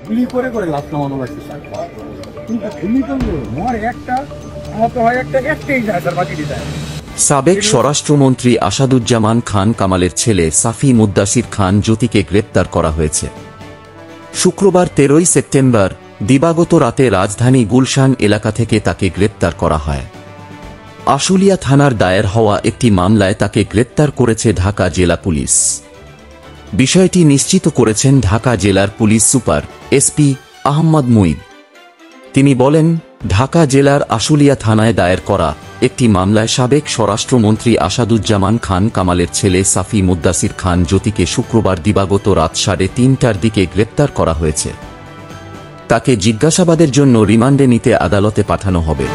গুলি করে করে লাশ নামানো লাগছে স্যার। কিন্তু গুলি করলে মর একটা আহত হয় একটাই যায় স্যার, বাকিটি যায়। সাবেক স্বরাষ্ট্রমন্ত্রী আসাদুজ্জামান খান কামালের ছেলে সাফি মুদ্দাসির খান জ্যোতিকে গ্রেপ্তার করা হয়েছে। শুক্রবার 13 সেপ্টেম্বর দিবাগত রাতে রাজধানী গুলশান এলাকা থেকে তাকে গ্রেপ্তার করা হয়। আশুলিয়া থানার দায়ের হওয়া একটি মামলায় তাকে গ্রেপ্তার করেছে ঢাকা জেলা পুলিশ। বিষয়টি নিশ্চিত করেছেন ঢাকা জেলার পুলিশ সুপার এসপি আহমদ মুইব। তিনি বলেন, ঢাকা জেলার আশুলিয়া থানায় দায়ের করা একটি মামলায় সাবেক স্বরাষ্ট্রমন্ত্রী আসাদুজ্জামান খান কামালের ছেলে সাফি মুদ্দাসির খান জ্যোতিকে শুক্রবার দিবাগত রাত 3:30টার দিকে গ্রেপ্তার করা হয়েছে। তাকে জিজ্ঞাসাবাদের জন্য রিমান্ডে নিতে আদালতে পাঠানো হবে।